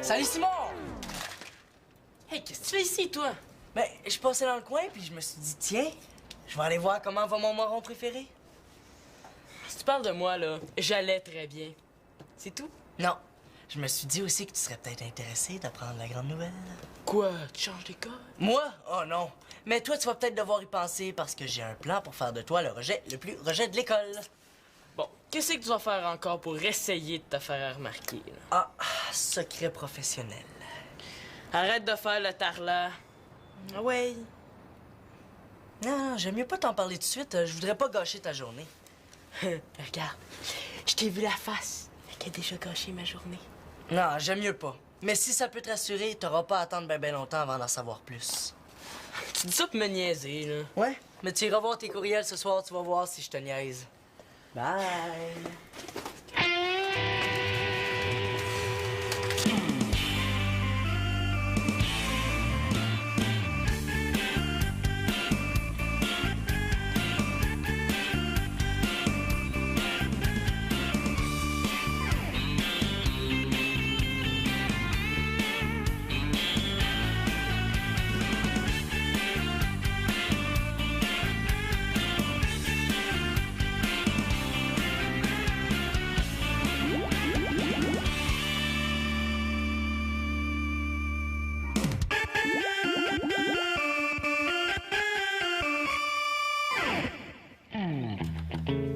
Salut Simon! Hey, qu'est-ce que tu fais ici, toi? Ben, je passais dans le coin puis je me suis dit, tiens, je vais aller voir comment va mon marron préféré. Si tu parles de moi, là, j'allais très bien. C'est tout? Non. Je me suis dit aussi que tu serais peut-être intéressé d'apprendre la grande nouvelle. Quoi? Tu changes d'école? Moi? Oh non. Mais toi, tu vas peut-être devoir y penser parce que j'ai un plan pour faire de toi le plus rejet de l'école. Bon, qu'est-ce que tu vas faire encore pour essayer de te faire remarquer, là? Ah, secret professionnel. Arrête de faire le tarlat. Ah ouais. Non, j'aime mieux pas t'en parler tout de suite. Je voudrais pas gâcher ta journée. Regarde, je t'ai vu la face. Fait qu'elle a déjà gâché ma journée. Non, j'aime mieux pas. Mais si ça peut te rassurer, t'auras pas à attendre ben longtemps avant d'en savoir plus. Tu dis ça pour me niaiser, là. Ouais? Mais tu iras voir tes courriels ce soir, tu vas voir si je te niaise. Bye!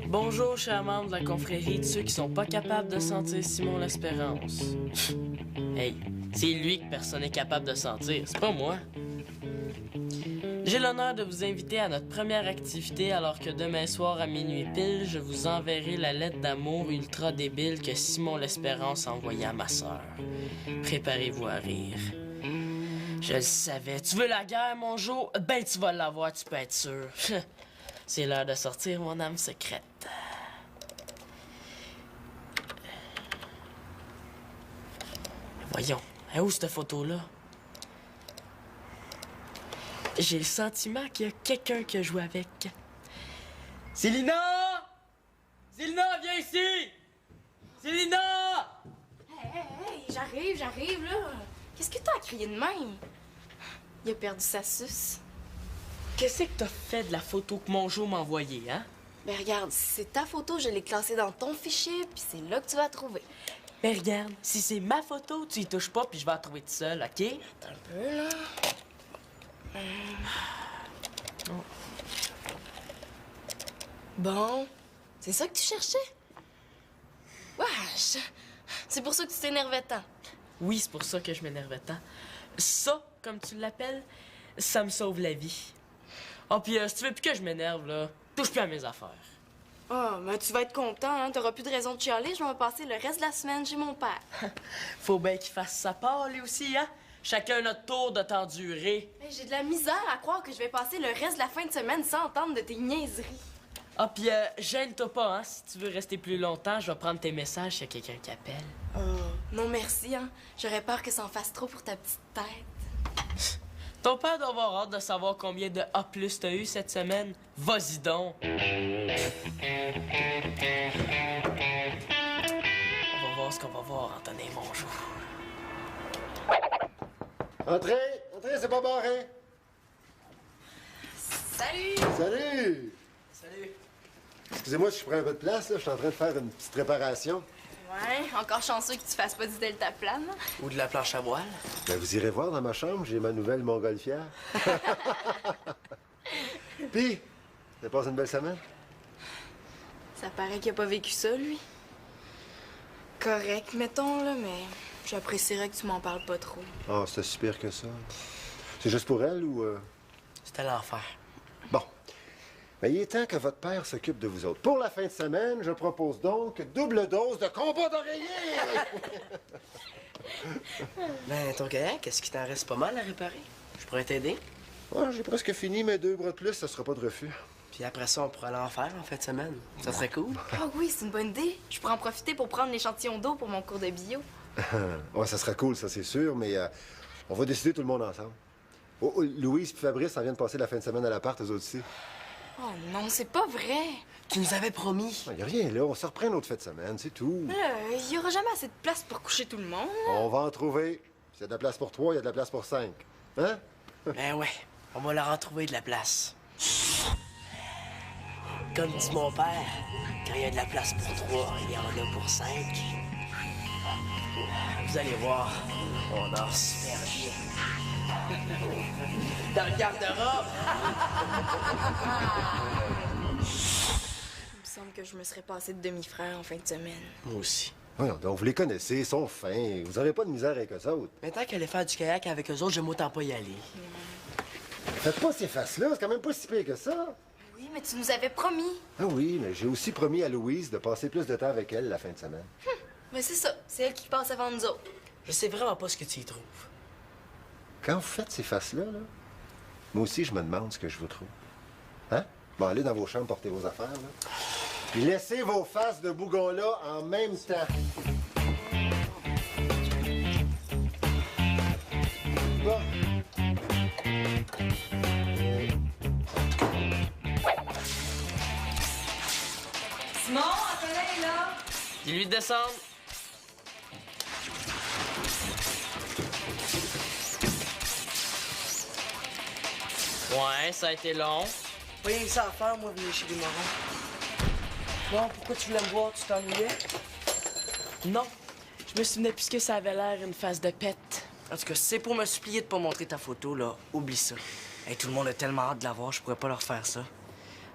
Bonjour, chers membres de la confrérie de ceux qui sont pas capables de sentir Simon l'Espérance. Hey, c'est lui que personne n'est capable de sentir, c'est pas moi. J'ai l'honneur de vous inviter à notre première activité alors que demain soir à minuit pile, je vous enverrai la lettre d'amour ultra débile que Simon l'Espérance a envoyée à ma sœur. Préparez-vous à rire. Je le savais. Tu veux la guerre, mon Jo? Ben, tu vas l'avoir, tu peux être sûr. C'est l'heure de sortir mon âme secrète. Voyons, elle est où cette photo-là? J'ai le sentiment qu'il y a quelqu'un qui a joué avec. Célina! Célina, viens ici! Célina! Hey, j'arrive, là. Qu'est-ce que t'as à crier de même? Il a perdu sa suce. Qu'est-ce que t'as fait de la photo que mon Jo m'a envoyée, hein? Ben regarde, c'est ta photo, je l'ai classée dans ton fichier, puis c'est là que tu vas la trouver. Ben regarde, si c'est ma photo, tu y touches pas, puis je vais la trouver toute seule, OK? Attends un peu, là. Bon, c'est ça que tu cherchais? Wesh! C'est pour ça que tu t'énervais tant. Oui, c'est pour ça que je m'énervais tant. Ça, comme tu l'appelles, ça me sauve la vie. Oh, puis si tu veux plus que je m'énerve, là, touche plus à mes affaires. Ah, mais tu vas être content, hein? T'auras plus de raison de chialer. Je vais passer le reste de la semaine chez mon père. Faut bien qu'il fasse sa part, lui aussi, hein? Chacun notre tour de t'endurer. Hey, j'ai de la misère à croire que je vais passer le reste de la fin de semaine sans entendre de tes niaiseries. Ah, puis gêne-toi pas, hein? Si tu veux rester plus longtemps, je vais prendre tes messages s'il y a quelqu'un qui appelle. Oh, non merci, hein. J'aurais peur que ça en fasse trop pour ta petite tête. Ton père doit avoir hâte de savoir combien de A+ t'as eu cette semaine. Vas-y donc! On va voir ce qu'on va voir, Antonin Mongeau. Entrez, c'est pas barré. Salut! Salut! Salut! Excusez-moi si je prends un peu de place, là. Je suis en train de faire une petite préparation. Ouais, encore chanceux que tu fasses pas du deltaplane. Ou de la planche à voile. Ben, vous irez voir dans ma chambre, j'ai ma nouvelle montgolfière. Puis, t'as passé une belle semaine? Ça paraît qu'il a pas vécu ça, lui. Correct, mettons, là, mais j'apprécierais que tu m'en parles pas trop. Ah, c'était si pire que ça. C'est juste pour elle ou... C'était l'enfer. Bon. Ben, il est temps que votre père s'occupe de vous autres. Pour la fin de semaine, je propose donc double dose de combat d'oreiller! Ben, ton kayak, est-ce qu'il t'en reste pas mal à réparer? Je pourrais t'aider. Ouais, j'ai presque fini mes 2 bras de plus, ça sera pas de refus. Puis après ça, on pourrait aller en faire en fin de semaine. Ça serait cool. Ah oui, c'est une bonne idée. Je pourrais en profiter pour prendre l'échantillon d'eau pour mon cours de bio. Ouais, ça sera cool, ça c'est sûr, mais on va décider tout le monde ensemble. Oh, Louise et Fabrice en viennent de passer la fin de semaine à l'appart, eux autres aussi. Oh non, c'est pas vrai. Tu nous avais promis. Il n'y a rien là, on se reprend une autre fête de semaine, c'est tout. Il y aura jamais assez de place pour coucher tout le monde. On va en trouver. S'il y a de la place pour 3, il y a de la place pour 5. Hein? Ben ouais, on va leur en trouver de la place. Comme dit mon père, quand il y a de la place pour 3, il y en a pour 5. Vous allez voir, on dort super bien. Dans le garde-robe. Il me semble que je me serais passé de demi-frère en fin de semaine. Moi aussi. Voyons donc, vous les connaissez, ils sont fins. Vous n'aurez pas de misère avec eux autres. Mais tant qu'elle allait faire du kayak avec eux autres, j'aime autant pas y aller. Faites pas ces faces-là, c'est quand même pas si pire que ça. Oui, mais tu nous avais promis. Ah oui, mais j'ai aussi promis à Louise de passer plus de temps avec elle la fin de semaine. Mais c'est ça, c'est elle qui passe avant nous autres. Je sais vraiment pas ce que tu y trouves. Quand vous faites ces faces-là, là, moi aussi, je me demande ce que je vous trouve. Hein? Bon, allez dans vos chambres, portez vos affaires, là. Puis laissez vos faces de bougon-là en même temps. Bon. Simon, Antonin est là. Dis-lui de descendre. Ouais, ça a été long. Pas rien que ça à faire, moi, venir chez les morons. Bon, pourquoi tu voulais me voir? Tu t'ennuyais? Non, je me souvenais plus que ça avait l'air une face de pète. En tout cas, si c'est pour me supplier de pas montrer ta photo, là, oublie ça. Hey, tout le monde a tellement hâte de la voir, je pourrais pas leur faire ça.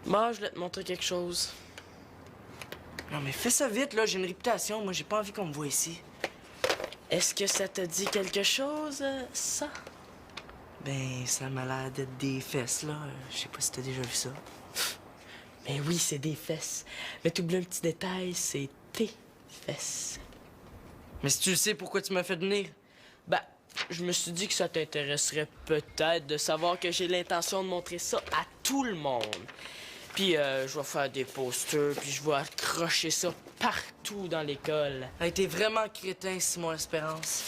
Moi, je voulais te montrer quelque chose. Non, mais fais ça vite, là, j'ai une réputation. Moi, j'ai pas envie qu'on me voie ici. Est-ce que ça te dit quelque chose, ça? Ben, ça m'a l'air d'être des fesses, là. Je sais pas si t'as déjà vu ça. Ben oui, c'est des fesses. Mais t'oublies un petit détail, c'est tes fesses. Mais si tu le sais, pourquoi tu m'as fait venir? Ben, je me suis dit que ça t'intéresserait peut-être de savoir que j'ai l'intention de montrer ça à tout le monde. Puis je vais faire des posters, puis je vais accrocher ça partout dans l'école. Hey, t'es vraiment crétin, Simon Espérance.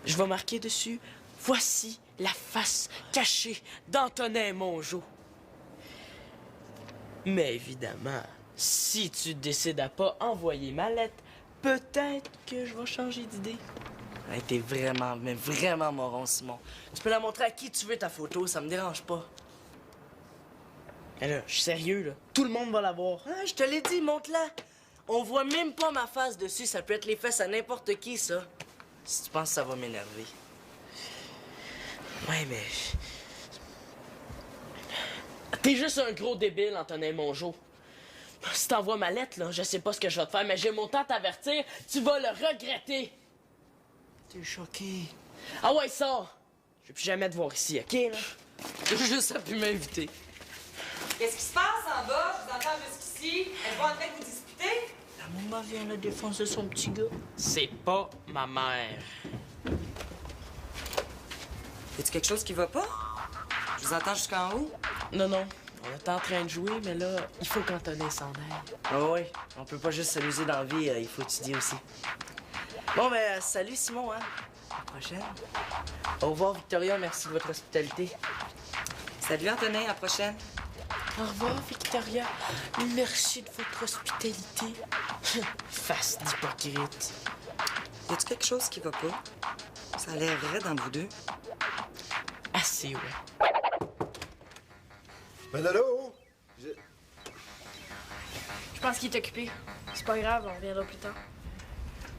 Je vais marquer dessus « Voici la face cachée d'Antonin Mongeau ». Mais évidemment, si tu décides à pas envoyer ma lettre, peut-être que je vais changer d'idée. Hey, t'es vraiment, mais vraiment moron, Simon. Tu peux la montrer à qui tu veux, ta photo, ça me dérange pas. Mais là, je suis sérieux, là. Tout le monde va la voir. Ah, je te l'ai dit, montre-la. On voit même pas ma face dessus, ça peut être les fesses à n'importe qui, ça. Si tu penses que ça va m'énerver. Ouais, mais... T'es juste un gros débile, Antonin Mongeau. Si t'envoies ma lettre, là, je sais pas ce que je vais te faire, mais j'ai mon temps à t'avertir, tu vas le regretter. T'es choqué. Ah ouais, ça! Je vais plus jamais te voir ici, OK, là? Juste à pu m'inviter. Qu'est-ce qui se passe en bas? Je vous entends jusqu'ici. Êtes-vous en train de vous disputer? La maman vient de défoncer son petit gars. C'est pas ma mère. Y a-t-il quelque chose qui va pas? Je vous entends jusqu'en haut. Non, non. On est en train de jouer, mais là, il faut qu'Antonin s'en aille. Ah oui, on peut pas juste s'amuser dans la vie, il faut étudier aussi. Bon, ben, salut Simon, hein. À la prochaine. Au revoir, Victoria, merci de votre hospitalité. Salut Antonin, à la prochaine. Au revoir, Victoria. Merci de votre hospitalité. Face d'hypocrite. Y a-t-il quelque chose qui va pas? Ça a l'air raide entre vous deux. Assez, ouais. Ben allô? Je pense qu'il est occupé. C'est pas grave, on reviendra plus tard.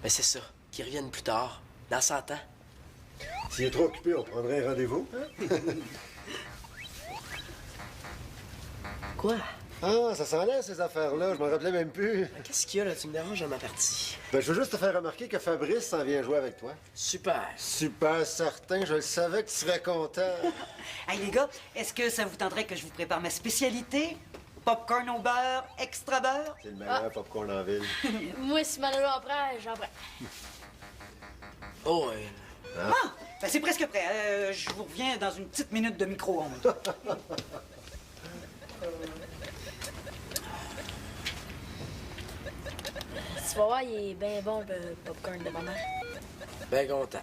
Mais c'est ça. Qu'ils reviennent plus tard. Dans 100 ans. S'il est trop occupé, on prendrait un rendez-vous. Hein? Quoi? Ah, ça s'enlève, ces affaires-là. Je m'en rappelais même plus. Qu'est-ce qu'il y a, là? Tu me déranges à ma partie. Ben, je veux juste te faire remarquer que Fabrice s'en vient jouer avec toi. Super. Super certain, je le savais que tu serais content. Hey les gars, est-ce que ça vous tenterait que je vous prépare ma spécialité? Popcorn au beurre, extra beurre? C'est le meilleur popcorn en ville. Moi, si Manolo en prend, j'en prends. Oh, ouais. Ah! Ben c'est presque prêt. Je vous reviens dans une petite minute de micro-ondes. Tu vas voir, il est bien bon, le popcorn de maman. Ben content.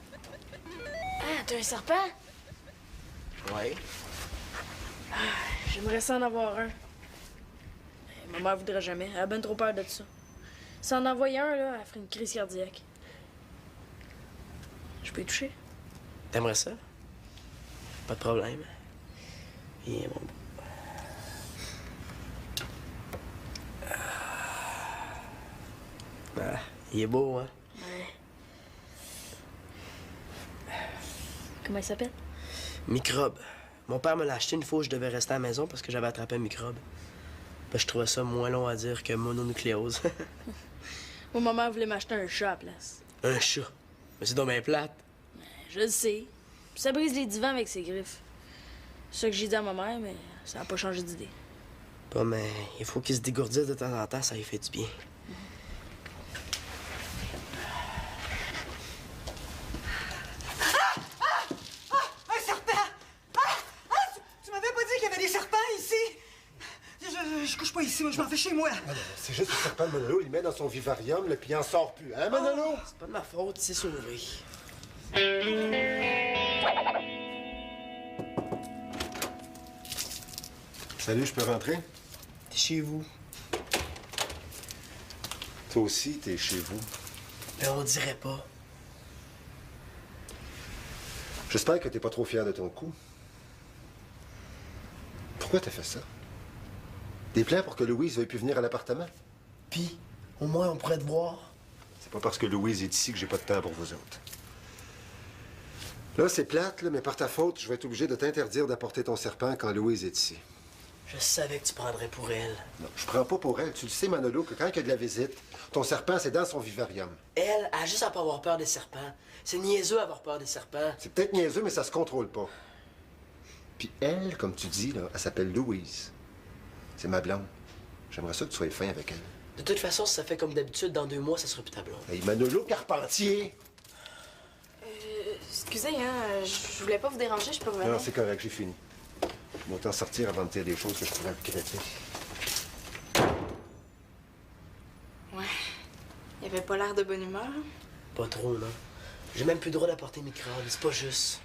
Ah, t'as un serpent? Ouais. J'aimerais ça en avoir un. Ma mère voudrait jamais. Elle a ben trop peur de ça. Si en envoyait un, là, elle ferait une crise cardiaque. Je peux y toucher? T'aimerais ça? Pas de problème. Et bon. Ah, il est beau, hein? Ouais. Comment il s'appelle? Microbe. Mon père me l'a acheté une fois où je devais rester à la maison parce que j'avais attrapé un microbe. Ben, je trouvais ça moins long à dire que mononucléose. Moi, ma mère voulait m'acheter un chat à la place. Un chat. Mais c'est donc bien plate. Je le sais. Puis ça brise les divans avec ses griffes. C'est ça que j'ai dit à ma mère, mais ça n'a pas changé d'idée. Bon, mais il faut qu'il se dégourdisse de temps en temps, ça lui fait du bien. Un serpent! Tu m'avais pas dit qu'il y avait des serpents ici? Je couche pas ici, moi, je m'en vais chez moi. Ah non, c'est juste le serpent de Manolo, il le met dans son vivarium, là, puis il en sort plus. Hein, Manolo? C'est pas de ma faute, c'est sauvé. Salut, je peux rentrer? T'es chez vous. Toi aussi, t'es chez vous. Mais on dirait pas. J'espère que t'es pas trop fier de ton coup. Pourquoi t'as fait ça? Des plans pour que Louise veuille plus venir à l'appartement? Pis, au moins, on pourrait te voir. C'est pas parce que Louise est ici que j'ai pas de temps pour vous autres. Là, c'est plate, là, mais par ta faute, je vais être obligé de t'interdire d'apporter ton serpent quand Louise est ici. Je savais que tu prendrais pour elle. Non, je prends pas pour elle. Tu le sais, Manolo, que quand il y a de la visite, ton serpent, c'est dans son vivarium. Elle a juste à pas avoir peur des serpents. C'est niaiseux avoir peur des serpents. C'est peut-être niaiseux, mais ça se contrôle pas. Puis elle, comme tu dis, là, elle s'appelle Louise. C'est ma blonde. J'aimerais ça que tu sois fin avec elle. De toute façon, si ça fait comme d'habitude, dans 2 mois, ça sera plus ta blonde. Hey, Manolo Carpentier! Excusez, hein, je voulais pas vous déranger, je peux revenir. Non, c'est correct, j'ai fini. Je vais autant sortir avant de dire des choses que je pourrais regretter. Ouais. Il avait pas l'air de bonne humeur. Pas trop, non. J'ai même plus le droit d'apporter microbe, c'est pas juste.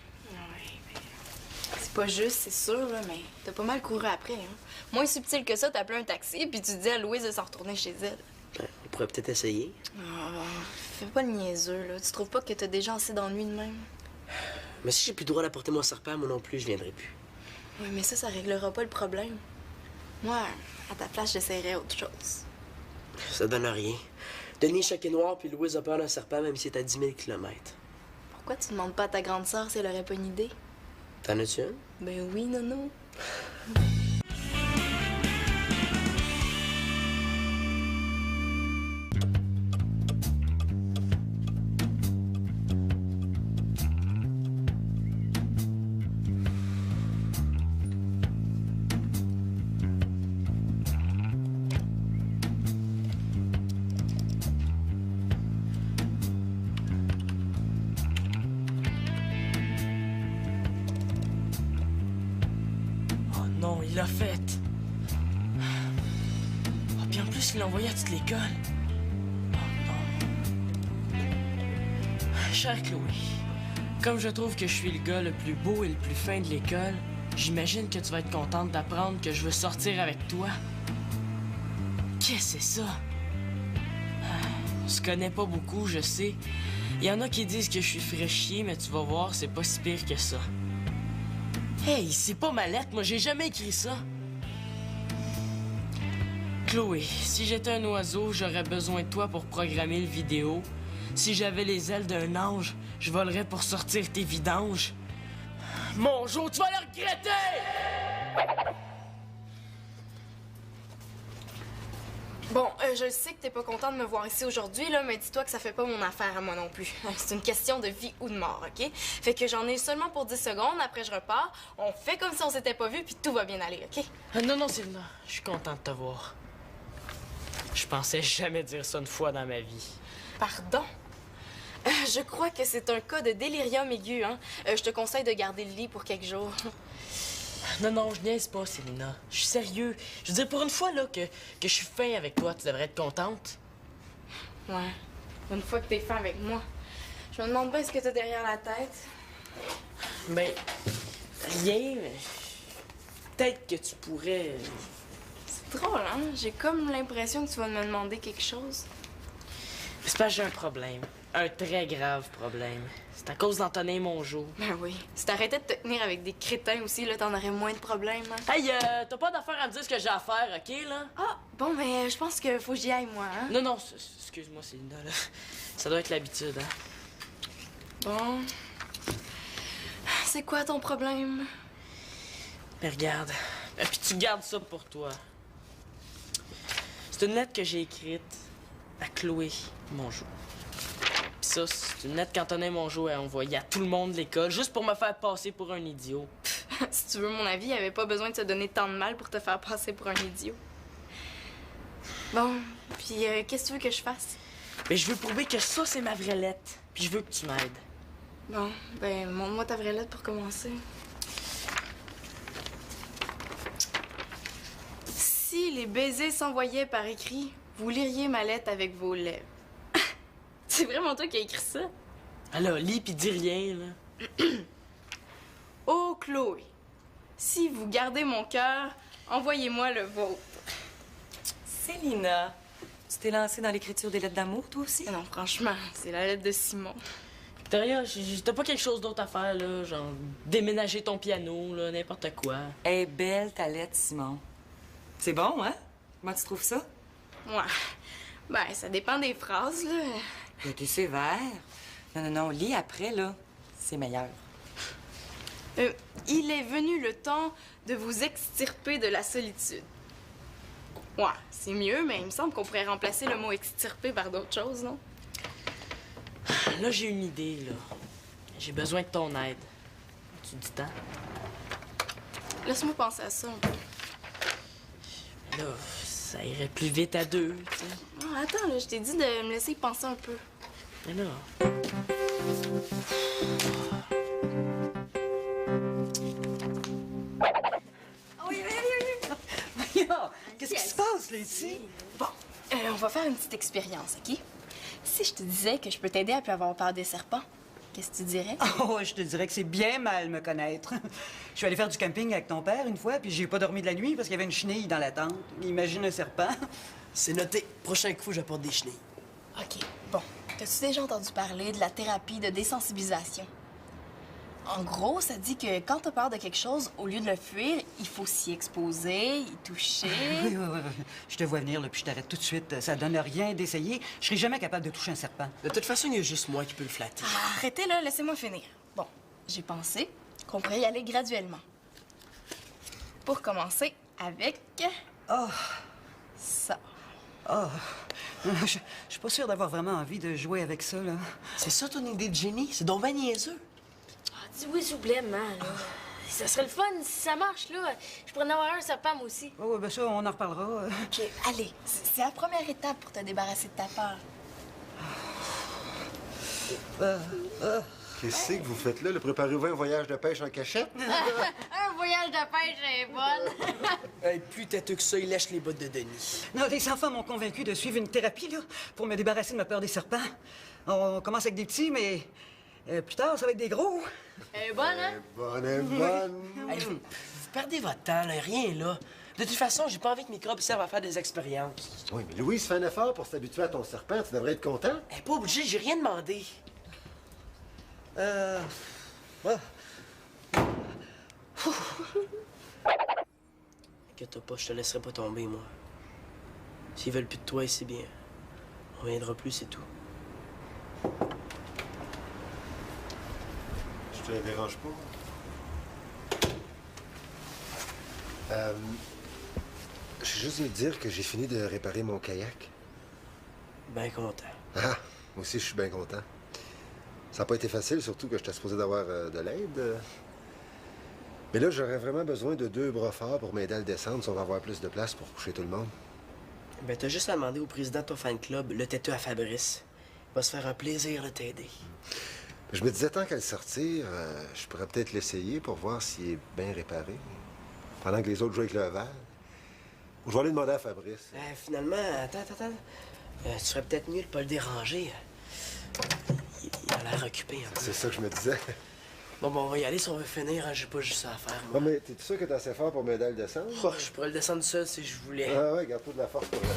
C'est pas juste, c'est sûr, là, mais t'as pas mal couru après, hein. Moins subtil que ça, t'as appelé un taxi, puis tu dis à Louise de s'en retourner chez elle. Ouais, on pourrait peut-être essayer. Oh, fais pas le niaiseux, là. Tu trouves pas que t'as déjà assez d'ennuis de même? Mais si j'ai plus le droit d'apporter mon serpent, moi non plus, je viendrai plus. Oui, mais ça réglera pas le problème. Moi, à ta place, j'essaierais autre chose. Ça donne rien. Denis Choquet Noir puis Louise a peur d'un serpent, même si c'est à 10 000 km. Pourquoi tu demandes pas à ta grande sœur si elle aurait pas une idée? T'en as-tu une? Ben oui, Nono. Oh non, il l'a fait. Oh, puis en plus, il l'a envoyé à toute l'école. Oh non. Chère Chloé, comme je trouve que je suis le gars le plus beau et le plus fin de l'école, j'imagine que tu vas être contente d'apprendre que je veux sortir avec toi. Qu'est-ce que c'est ça? On se connaît pas beaucoup, je sais. Il y en a qui disent que je suis fraîchier, mais tu vas voir, c'est pas si pire que ça. Hey, c'est pas ma lettre, moi j'ai jamais écrit ça. Chloé, si j'étais un oiseau, j'aurais besoin de toi pour programmer le vidéo. Si j'avais les ailes d'un ange, je volerais pour sortir tes vidanges. Mon jour, tu vas le regretter! Bon, je sais que t'es pas content de me voir ici aujourd'hui, là, mais dis-toi que ça fait pas mon affaire à moi non plus. C'est une question de vie ou de mort, OK? Fait que j'en ai seulement pour 10 secondes, après je repars, on fait comme si on s'était pas vu, puis tout va bien aller, OK? Non, Sylvina, je suis content de te voir. Je pensais jamais dire ça une fois dans ma vie. Pardon? Je crois que c'est un cas de délirium aigu, hein? Je te conseille de garder le lit pour quelques jours. Non, je niaise pas, Célina. Je suis sérieux. Je veux dire, pour une fois, là, que je suis fin avec toi, tu devrais être contente. Ouais. Une fois que t'es fin avec moi. Je me demande bien ce que t'as derrière la tête. Ben, rien, mais peut-être que tu pourrais... C'est drôle, hein? J'ai comme l'impression que tu vas me demander quelque chose. C'est parce que j'ai un problème. Un très grave problème. C'est à cause d'Antonin Mongeau. Ben oui. Si t'arrêtais de te tenir avec des crétins aussi, là, t'en aurais moins de problèmes, hein? Hey, t'as pas d'affaire à me dire ce que j'ai à faire, OK, là? Ah, bon, ben, je pense que faut que j'y aille, moi, hein? Non, non, excuse-moi, Célina, là. Ça doit être l'habitude, hein? Bon. C'est quoi ton problème? Mais regarde. Et puis tu gardes ça pour toi. C'est une lettre que j'ai écrite à Chloé Mongeau. Puis ça, c'est une lettre qu'Antonin Mongeau a envoyée à tout le monde de l'école, juste pour me faire passer pour un idiot. Si tu veux mon avis, il avait pas besoin de te donner tant de mal pour te faire passer pour un idiot. Bon, puis qu'est-ce que tu veux que je fasse? Mais je veux prouver que ça, c'est ma vraie lettre. Puis je veux que tu m'aides. Bon, ben, montre-moi ta vraie lettre pour commencer. Si les baisers s'envoyaient par écrit, vous liriez ma lettre avec vos lèvres. C'est vraiment toi qui as écrit ça? Alors, lis pis dis rien, là. Oh, Chloé, si vous gardez mon cœur, envoyez-moi le vôtre. Célina, tu t'es lancée dans l'écriture des lettres d'amour, toi aussi? Non, franchement, c'est la lettre de Simon. Victoria, t'as pas quelque chose d'autre à faire, là? Genre, déménager ton piano, là, n'importe quoi. Elle est belle, ta lettre, Simon. C'est bon, hein? Comment tu trouves ça? Ouais. Ben, ça dépend des phrases, là. T'es sévère. Non, lis après, là. C'est meilleur. Il est venu le temps de vous extirper de la solitude. Ouais, c'est mieux, mais il me semble qu'on pourrait remplacer le mot extirper par d'autres choses, non? Là, j'ai une idée, là. J'ai besoin de ton aide. Tu dis tant? Laisse-moi penser à ça un peu. Là, ça irait plus vite à deux, tu sais. Ah, attends, là, je t'ai dit de me laisser y penser un peu. Mais là... Qu'est-ce qui se passe, là, ici? Bon, on va faire une petite expérience, OK? Si je te disais que je peux t'aider à plus avoir peur des serpents, qu'est-ce que tu dirais? Oh, je te dirais que c'est bien mal me connaître. Je suis allé faire du camping avec ton père une fois, puis j'ai pas dormi de la nuit parce qu'il y avait une chenille dans la tente. Imagine un serpent. C'est noté. Prochain coup, j'apporte des chenilles. OK, bon. T'as-tu déjà entendu parler de la thérapie de désensibilisation? En gros, ça dit que quand t'as peur de quelque chose, au lieu de le fuir, il faut s'y exposer, y toucher. Oui. Je te vois venir, là, puis je t'arrête tout de suite. Ça donne rien d'essayer. Je serai jamais capable de toucher un serpent. De toute façon, il y a juste moi qui peux le flatter. Ah, arrêtez là, laissez-moi finir. Bon, j'ai pensé qu'on pourrait y aller graduellement. Pour commencer avec... Oh, ça. oh. Je suis pas sûre d'avoir vraiment envie de jouer avec ça, là. C'est ça ton idée de génie? C'est donc ben niaiseux. Dis oui, s'il vous plaît, man. Là. Ça serait le fun si ça marche, là. Je pourrais en avoir un serpent, moi aussi. Oh, ben ça, on en reparlera. OK, allez. C'est la première étape pour te débarrasser de ta peur. Qu'est-ce que vous faites là? Le préparez-vous un voyage de pêche en cachette? Un voyage de pêche est bonne. Hey, plus têteux que ça, il lèche les bottes de Denis. Non, les enfants m'ont convaincu de suivre une thérapie, là, pour me débarrasser de ma peur des serpents. On commence avec des petits, mais plus tard, ça va être des gros. Elle est bonne, hein? Bonne. Hey, vous perdez votre temps, là, rien là. De toute façon, j'ai pas envie que mes microbes servent à faire des expériences. Oui, mais Louise fait un effort pour s'habituer à ton serpent. Tu devrais être content. Elle est pas obligée, j'ai rien demandé. Ouais. Inquiète-toi pas, je te laisserai pas tomber, moi. S'ils veulent plus de toi, c'est bien. On reviendra plus, c'est tout. Je te dérange pas. Je vais juste te dire que j'ai fini de réparer mon kayak. Ben content. Ah, moi aussi, je suis bien content. Ça n'a pas été facile, surtout que j'étais supposé d'avoir de l'aide. Mais là, j'aurais vraiment besoin de 2 bras forts pour m'aider à le descendre si on va avoir plus de place pour coucher tout le monde. Ben t'as juste à demander au président de ton fan club, le têteux à Fabrice. Il va se faire un plaisir de t'aider. Je me disais, tant qu'à le sortir, je pourrais peut-être l'essayer pour voir s'il est bien réparé. Pendant que les autres jouent avec le verre. Ou je vais aller demander à Fabrice. Finalement, attends. Tu serais peut-être mieux de pas le déranger. Il a l'air occupé un peu. C'est ça que je me disais. Bon, on va y aller si on veut finir, hein. J'ai pas juste ça à faire, Ah, moi. mais t'es sûr que t'es assez fort pour m'aider à le descendre? Oh, je pourrais le descendre seul si je voulais. Ah ouais, garde-toi de la force pour le...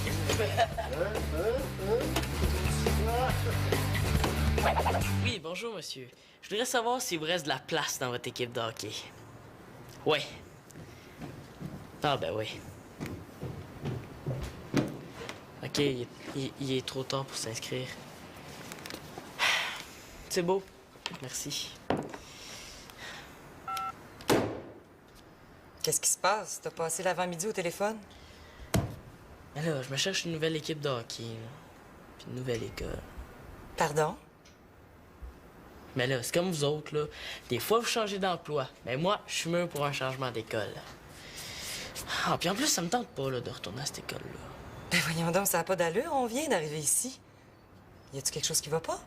Oui, bonjour, monsieur. Je voudrais savoir s'il vous reste de la place dans votre équipe de hockey. Ouais. Ah, ben oui. OK, il est trop tard pour s'inscrire. C'est beau. Merci. Qu'est-ce qui se passe? T'as passé l'avant-midi au téléphone? Mais là, je me cherche une nouvelle équipe de hockey, là. Puis une nouvelle école. Pardon? Mais là, c'est comme vous autres, là. Des fois, vous changez d'emploi. Mais moi, je suis mûr pour un changement d'école. Ah, puis en plus, ça me tente pas, là, de retourner à cette école-là. Ben voyons donc, ça n'a pas d'allure. On vient d'arriver ici. Y a-tu quelque chose qui va pas?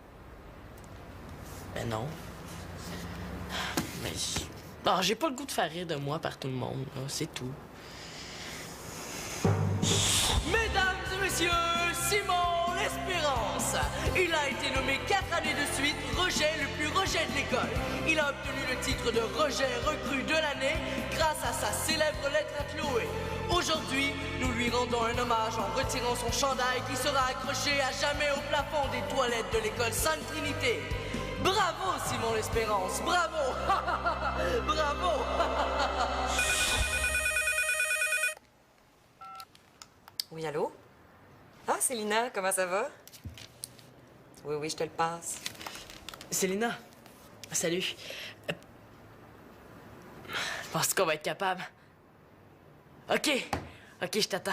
Ben non. Mais... Ah, j'ai pas le goût de faire rire de moi par tout le monde, là. C'est tout. Mesdames et messieurs, Simon L'Espérance. Il a été nommé 4 années de suite rejet le plus rejet de l'école. Il a obtenu le titre de rejet recrue de l'année grâce à sa célèbre lettre à Chloé. Aujourd'hui, nous lui rendons un hommage en retirant son chandail qui sera accroché à jamais au plafond des toilettes de l'école Sainte-Trinité. Bravo, Simon L'Espérance, bravo! Bravo! Oui, allô? Ah, Célina, comment ça va? Oui, oui, je te le passe. Célina, salut. Penses-tu qu'on va être capable? OK, je t'attends.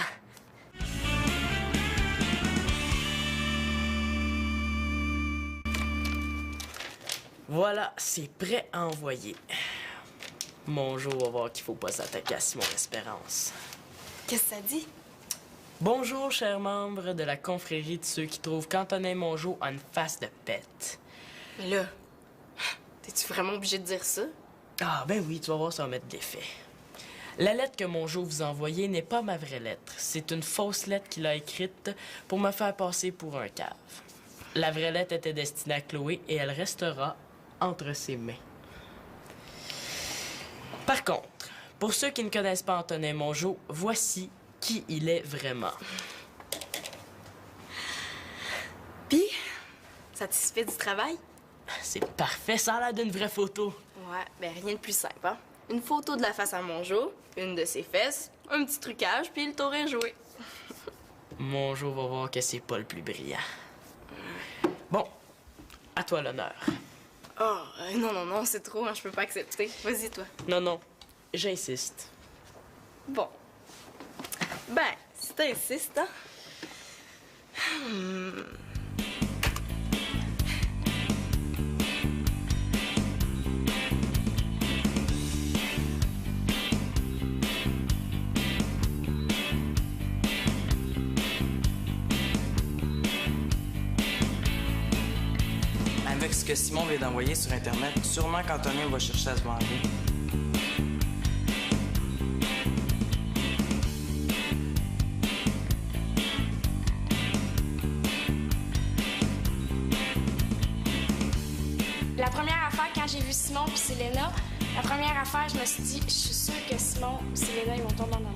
Voilà, c'est prêt à envoyer. Bonjour, on va voir qu'il faut pas s'attaquer à Simon L'Espérance. Qu'est-ce que ça dit? Bonjour, chers membres de la confrérie de ceux qui trouvent qu'Antonin Mongeau a une face de pète. Mais là, t'es-tu vraiment obligé de dire ça? Ah, ben oui, tu vas voir, ça va mettre de l'effet. La lettre que Mongeau vous a envoyée n'est pas ma vraie lettre. C'est une fausse lettre qu'il a écrite pour me faire passer pour un cave. La vraie lettre était destinée à Chloé et elle restera entre ses mains. Par contre, pour ceux qui ne connaissent pas Antonin Mongeau, voici qui il est vraiment. Puis, satisfait du travail? C'est parfait, ça a l'air d'une vraie photo. Ouais, ben rien de plus simple, hein? Une photo de la face à Mongeau, une de ses fesses, un petit trucage, puis le tour est joué. Mongeau va voir que c'est pas le plus brillant. Bon, à toi l'honneur. Oh, non, c'est trop, hein, je peux pas accepter. Vas-y, toi. Non, j'insiste. Bon. Ben, si t'insistes, hein. Avec ce que Simon vient d'envoyer sur Internet, sûrement qu'Antonin va chercher à se venger. La première affaire, quand j'ai vu Simon et Selena, la première affaire, je me suis dit, je suis sûre que Simon et Selena, ils vont tomber en amour.